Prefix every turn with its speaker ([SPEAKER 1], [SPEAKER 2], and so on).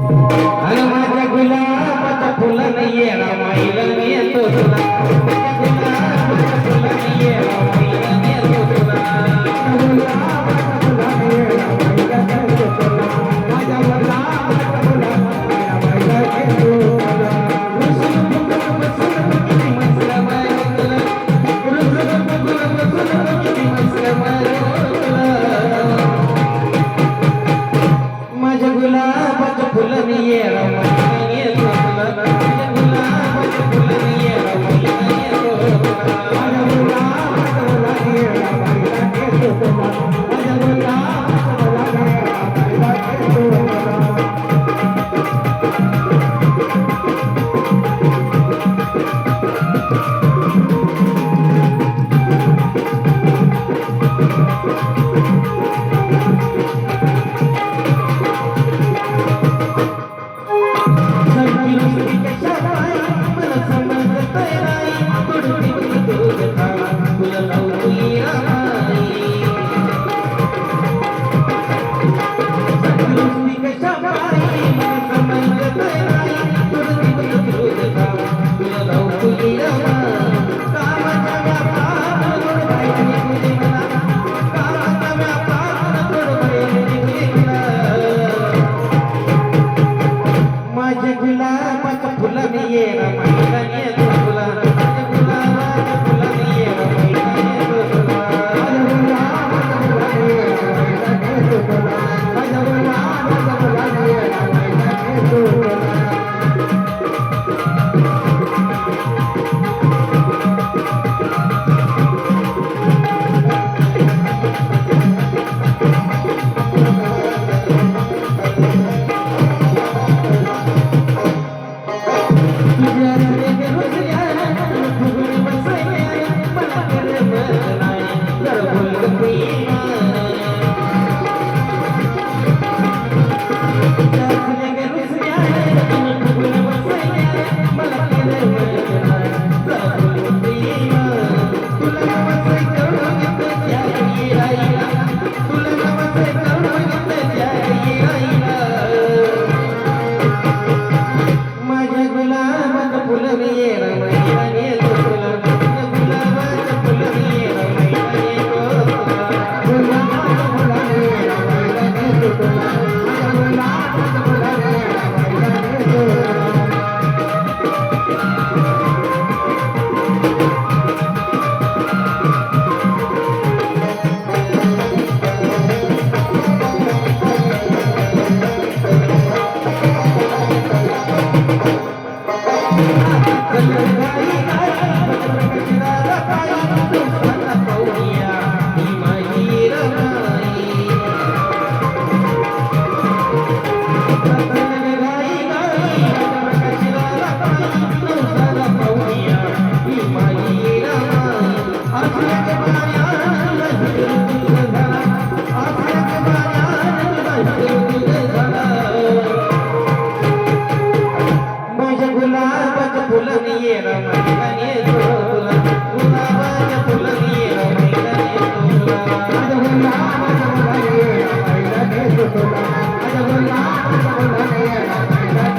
[SPEAKER 1] अरे माझ्या गुलाबाच्या फुलाने येणा माईला येतो तुला माझ्या गुलाबाच्या फुलाने येणा माईला येतो तुला गुलाबाच्या फुलाने येणा माईला येतो तुला माझ्या गुलाबाच्या फुलाने येणा माईला येतो तुला रुसूल बघून बसून किती मस्त मारला रुसूल बघून बसून किती मस्त मारला माझ्या गुलाबाच्या फुलाने येणा माईला येतो तुला माझ्या गुलाबाच्या फुलाने येणा माईला येतो तुला माझ्या गुलाबाच्या फुलाने येणा माईला येतो तुला माझ्या गुलाबाच्या फुलाने येणा माईला येतो तुला माझ्या गुलाबाच्या फुलाने येणा माईला येतो तुला माझ्या गुलाबाच्या फुलाने येणा माईला येतो तुला माझ्या गुलाबाच्या फुलाने येणा माईला येतो तुला माझ्या गुलाबाच्या फुलाने येणा माईला येतो तुला I